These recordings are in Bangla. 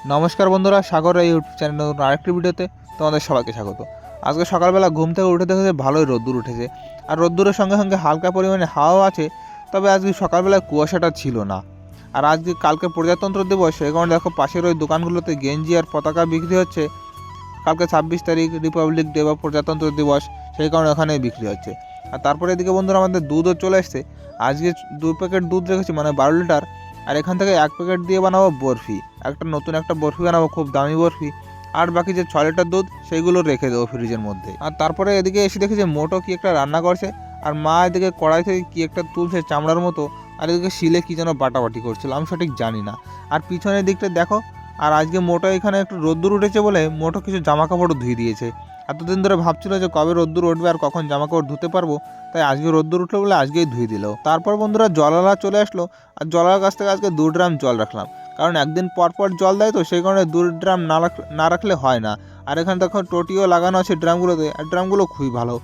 নমস্কার বন্ধুরা, সাগর এই ইউটিউব চ্যানেলে নতুন আরেকটি ভিডিওতে তোমাদের সবাইকে স্বাগত। আজকে সকালবেলা ঘুম থেকে উঠে দেখেছে ভালোই রোদ্দুর উঠেছে, আর রোদ্দুরের সঙ্গে সঙ্গে হালকা পরিমাণে হাওয়াও আছে। তবে আজকে সকালবেলায় কুয়াশাটা ছিল না। আর আজকে কালকে প্রজাতন্ত্র দিবস, সেই কারণে দেখো পাশের ওই দোকানগুলোতে গেঞ্জি আর পতাকা বিক্রি হচ্ছে। কালকে 26 তারিখ রিপাবলিক ডে বা প্রজাতন্ত্র দিবস, সেই কারণে ওখানে বিক্রি হচ্ছে। আর তারপরে এদিকে বন্ধুরা আমাদের দুধও চলে এসছে। আজকে 2 প্যাকেট দুধ রেখেছি, মানে 12 লিটার। আর এখান থেকে 1 প্যাকেট দিয়ে বানাবো বরফি, নতুন একটা বরফি বানাবো, খুব দামি বরফি। আর বাকি যে 6 লিটার দুধ সেগুলো রেখে দেবো ফ্রিজের মধ্যে। আর তারপরে এদিকে এসে দেখি যে মোটো কি একটা রান্না করছে, আর মা এদিকে কড়াই থেকে কি একটা তুলছে চামড়ার মতো, আর এদিকে শিলে কি যেন বাটাবাটি করছিল, আমি সঠিক জানি না। আর পিছনের দিকটা দেখো, আর আজকে মোটো এখানে একটু রোদ্দুর উঠেছে বলে মোটো কিছু জামা কাপড়ও ধুয়ে দিয়েছে। এতদিন ধরে ভাবছিল যে কবে রোদ্দুর উঠবে আর কখন জামা কাপড় ধুতে পারবো, তাই আজকে রোদ্দুর উঠলো বলে আজকেই ধুয়ে দিল। তারপর বন্ধুরা জলালা চলে আসলো, আর জলালার কাছ থেকে আজকে 2 ড্রাম জল রাখলাম, কারণ একদিন পর পর জল দেয়, তো সেই কারণে 2 ড্রাম না রাখলে হয় না। আর এখানে দেখো টোটিও লাগানো আছে ড্রামগুলোতে, আর ড্রামগুলো খুবই ভালো।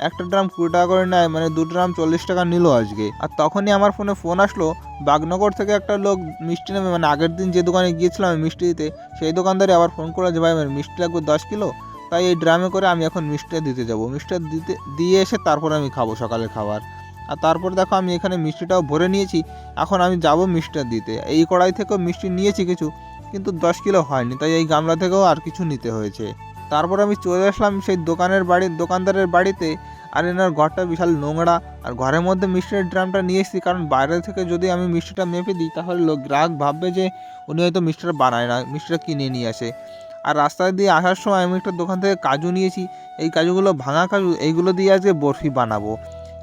একটা ড্রাম 20 টাকা করে নেয়, মানে 2 ড্রাম 40 টাকা নিল আজকে। আর তখনই আমার ফোন আসলো, বাগনগর থেকে একটা লোক মিষ্টি নেবে, মানে আগের দিন যে দোকানে গিয়েছিলাম আমি মিষ্টি দিতে, সেই দোকানদারে আবার ফোন করলো যে ভাই আমার মিষ্টি লাগবে 10 কিলো। তাই এই ড্রামে করে আমি এখন মিষ্টিটা দিতে যাবো, মিষ্টিটা দিয়ে এসে তারপরে আমি খাবো সকালের খাবার। আর তারপরে দেখো আমি এখানে মিষ্টিটাও ভরে নিয়েছি, এখন আমি যাব মিষ্টিটা দিতে। এই কড়াই থেকেও মিষ্টি নিয়েছি কিছু, কিন্তু 10 কিলো হয়নি, তাই এই গামলা থেকেও আর কিছু নিতে হয়েছে। তারপর আমি চলে আসলাম সেই দোকানদারের বাড়িতে। আর এনার ঘরটা বিশাল নোংরা, আর ঘরের মধ্যে মিষ্টির ড্রামটা নিয়ে এসেছি, কারণ বাইরে থেকে যদি আমি মিষ্টিটা মেপে দিই তাহলে গ্রাহক ভাববে যে উনি হয়তো মিষ্টিটা বানায় না, মিষ্টিটা কিনে নিয়ে আসে। আর রাস্তা দিয়ে আসার সময় আমি একটা দোকান থেকে কাজু নিয়েছি, এই কাজুগুলো ভাঙা কাজু, এইগুলো দিয়ে আজকে বরফি বানাবো।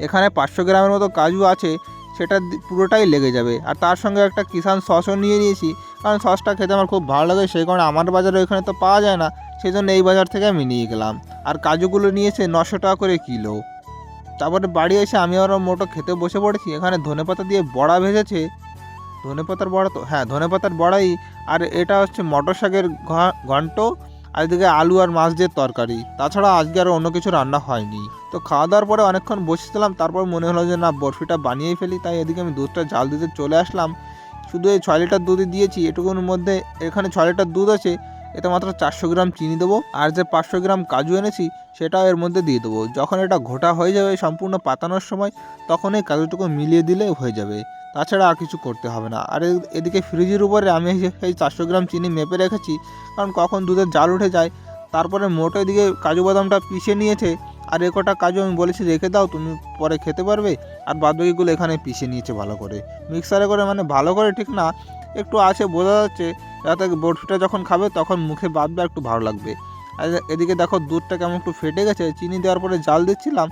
এখানে 500 গ্রামের মতো কাজু আছে, সেটা পুরোটাই লেগে যাবে। আর তার সঙ্গে একটা কিষান সসও নিয়ে নিয়েছি, কারণ সসটা খেতে আমার খুব ভালো লাগে, সেই কারণে আমার বাজারে ওইখানে তো পাওয়া যায় না, সেই জন্য এই বাজার থেকে আমি নিয়ে গেলাম। আর কাজুগুলো নিয়েছে 900 টাকা করে কিলো। তারপরে বাড়ি এসে আমি আরও মোটো খেতে বসে পড়েছি। এখানে ধনেপাতা দিয়ে বড়া ভেজেছে, ধনেপাতার বড়া, তো হ্যাঁ ধনেপাতার বড়াই। আর এটা হচ্ছে মটর শাকের ঘন্ট, আর এদিকে আলু আর মাছ দিয়ে তরকারি। তাছাড়া আজকে আর অন্য কিছু রান্না হয়নি। তো খাওয়া দাওয়ার পরে অনেকক্ষণ বসেছিলাম, তারপর মনে হলো যে না বরফিটা বানিয়েই ফেলি, তাই এদিকে আমি দুধটা জাল দিতে চলে আসলাম। শুধু এই 6 লিটার দুধই দিয়েছি, এটুকুর মধ্যে এখানে 6 লিটার দুধ আছে, এতে মাত্র 400 গ্রাম চিনি দেবো, আর যে 500 গ্রাম কাজু এনেছি সেটাও এর মধ্যে দিয়ে দেবো। যখন এটা ঘোটা হয়ে যাবে সম্পূর্ণ পাতানোর সময়, তখন এই কাজুটুকু মিলিয়ে দিলে হয়ে যাবে, তাছাড়া আর কিছু করতে হবে না। আর এদিকে ফ্রিজের উপরে আমি এই 400 গ্রাম চিনি মেপে রেখেছি, কারণ কখন দুধের জাল উঠে যায়। তারপরে মোটো এদিকে কাজু বাদামটা পিষে নিয়েছে, আর কটা কাজু আমি বলেছি রেখে দাও, তুমি পরে খেতে পারবে। আর বাদবাকিগুলো এখানে পিষে নিয়েছে ভালো করে, মিক্সারে করে, মানে ভালো করে ঠিক না, একটু আছে বোঝা যাচ্ছে, যাতে বরফিটা যখন খাবে তখন মুখে বাঁধবে, একটু ভালো লাগবে। আর এদিকে দেখো দুধটা কেমন একটু ফেটে গেছে, চিনি দেওয়ার পরে জাল দিচ্ছিলাম,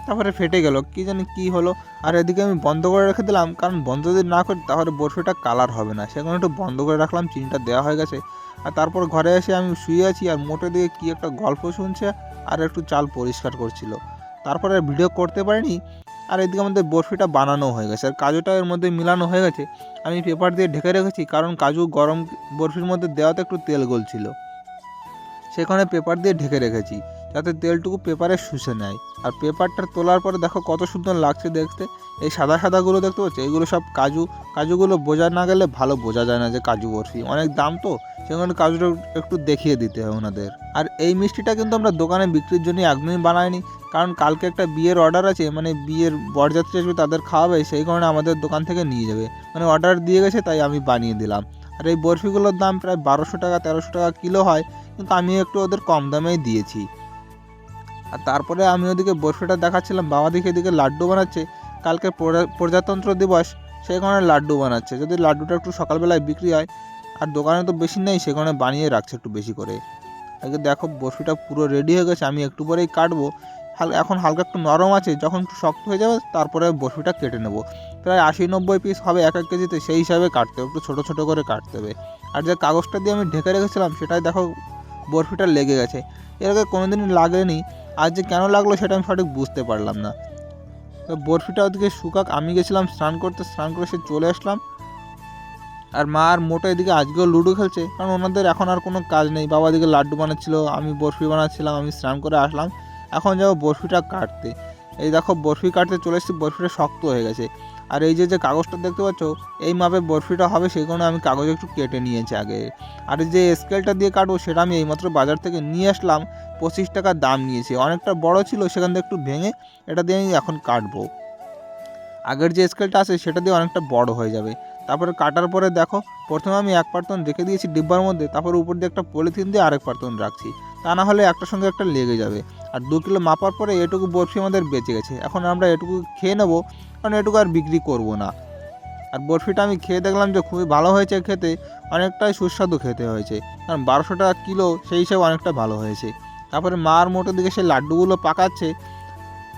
তারপরে ফেটে গেল, কি জানি কী হলো। আর এদিকে আমি বন্ধ করে রেখে দিলাম, কারণ বন্ধ যদি না করি তাহলে বরফিটা কালার হবে না, সেখানে একটু বন্ধ করে রাখলাম, চিনিটা দেওয়া হয়ে গেছে। আর তারপর ঘরে এসে আমি শুয়ে আছি, আর মোটে দিকে কী একটা গল্প শুনছে, আর একটু চাল পরিষ্কার করছিল। তারপরে ভিডিও করতে পারিনি। আর এদিকে আমাদের বরফিটা বানানো হয়ে গেছে, আর কাজুটা এর মধ্যে মিলানো হয়ে গেছে। আমি পেপার দিয়ে ঢেকে রেখেছি, কারণ কাজু গরম বরফির মধ্যে দেওয়াতে একটু তেল গলছিল, সেখানে পেপার দিয়ে ঢেকে রেখেছি, যাতে তেলটুকু পেপারে শুষে নেয়। আর পেপারটা তোলার পরে দেখো কত সুন্দর লাগছে দেখতে। এই সাদা সাদাগুলো দেখতে পাচ্ছ, এগুলো সব কাজুগুলো বোঝা না গেলে ভালো বোঝা যায় না যে কাজু বরফি, অনেক দাম তো, সেখানে কাজুটা একটু দেখিয়ে দিতে হয় ওনাদের। আর এই মিষ্টিটা কিন্তু আমরা দোকানে বিক্রির জন্য একদমই বানাইনি, কারণ কালকে একটা বিয়ের অর্ডার আছে, মানে বিয়ের বরযাত্রী আসবে তাদের খাওয়াবে, সেই কারণে আমাদের দোকান থেকে নিয়ে যাবে, মানে অর্ডার দিয়ে গেছে, তাই আমি বানিয়ে দিলাম। আর এই বরফিগুলোর দাম প্রায় 1200 টাকা 1300 টাকা কিলো হয়, কিন্তু আমি একটু ওদের কম দামেই দিয়েছি। আর তারপরে আমি ওদিকে বরফিটা দেখাচ্ছিলাম, বাবা দিকে এদিকে লাড্ডু বানাচ্ছে, কালকে প্রজাতন্ত্র দিবস, সেই কারণে লাড্ডু বানাচ্ছে, যদি লাড্ডুটা একটু সকালবেলায় বিক্রি হয়। আর দোকানে তো বেশি নেই, সে কারণে বানিয়ে রাখছে একটু বেশি করে। আগে দেখো বরফিটা পুরো রেডি হয়ে গেছে, আমি একটু পরেই কাটবো। এখন হালকা একটু নরম আছে, যখন একটু শক্ত হয়ে যাবে তারপরে বরফিটা কেটে নেব। প্রায় 80-90 পিস হবে এক কেজিতে, সেই হিসাবে কাটতে হবে, একটু ছোটো ছোটো করে কাটতে হবে। আর যে কাগজটা দিয়ে আমি ঢেকে রেখেছিলাম সেটাই দেখো বরফিটা লেগে গেছে, এর আগে কোনোদিনই লাগেনি, আজ যে কেন লাগলো সেটা আমি সঠিক বুঝতে পারলাম না। তো বরফিটা ওদিকে শুকাক, আমি গেছিলাম স্নান করতে, স্নান করে সে চলে আসলাম। আর মা আর মোটো এদিকে আজকেও লুডো খেলছে, কারণ ওনাদের এখন আর কোনো কাজ নেই। বাবা দিকে লাড্ডু বানাচ্ছিল, আমি বরফি বানাচ্ছিলাম, আমি স্নান করে আসলাম, এখন যাবো বরফিটা কাটতে। এই দেখো বরফি কাটতে চলে এসেছি, বরফিটা শক্ত হয়ে গেছে। আর এই যে কাগজটা দেখতে পাচ্ছ এই মাপে বরফিটা হবে, সেই কারণে আমি কাগজ একটু কেটে নিয়েছি আগে। আর যে স্কেলটা দিয়ে কাটবো সেটা আমি এইমাত্র বাজার থেকে নিয়ে আসলাম, 25 টাকা দাম নিয়েছে, অনেকটা বড় ছিল, সেখান থেকে একটু ভেঙে এটা দিয়ে আমি এখন কাটবো। আগের যে স্কেলটা আছে সেটা দিয়ে অনেকটা বড় হয়ে যাবে। তারপরে কাটার পরে দেখো, প্রথমে আমি 1 পার্টন রেখে দিয়েছি ডিব্বার মধ্যে, তারপর উপর দিয়ে একটা পলিথিন দিয়ে আরেক পার্টন রাখছি, তা না হলে একটার সঙ্গে একটা লেগে যাবে। আর 2 কিলো মাপার পরে এটুকু বরফি আমাদের বেঁচে গেছে, এখন আমরা এটুকু খেয়ে নেবো, কারণ এটুকু আর বিক্রি করব না। আর বরফিটা আমি খেয়ে দেখলাম যে খুবই ভালো হয়েছে খেতে, অনেকটাই সুস্বাদু খেতে হয়েছে, কারণ 1200 টাকা কিলো, সেই হিসেবে অনেকটা ভালো হয়েছে। তারপরে মা আর মোটোর দিকে সেই লাড্ডুগুলো পাকাচ্ছে,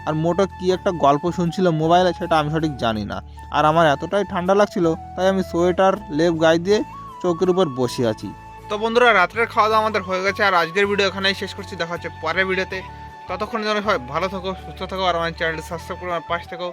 আর মোটো কি একটা গল্প শুনছিল মোবাইলে, সেটা আমি সঠিক জানি না। আর আমার এতটাই ঠান্ডা লাগছিল, তাই আমি সোয়েটার লেপ গায়ে দিয়ে চৌকির উপর বসে আছি। তো বন্ধুরা, রাত্রের খাওয়া দাওয়া আমাদের হয়ে গেছে, আর আজকের ভিডিও এখানেই শেষ করছি। দেখা হচ্ছে পরের ভিডিওতে। ততক্ষণ যেন সবাই ভালো থাকো, সুস্থ থাকো, আর আমার চ্যানেলটি সাবস্ক্রাইব করে আমার পাশে থাকো।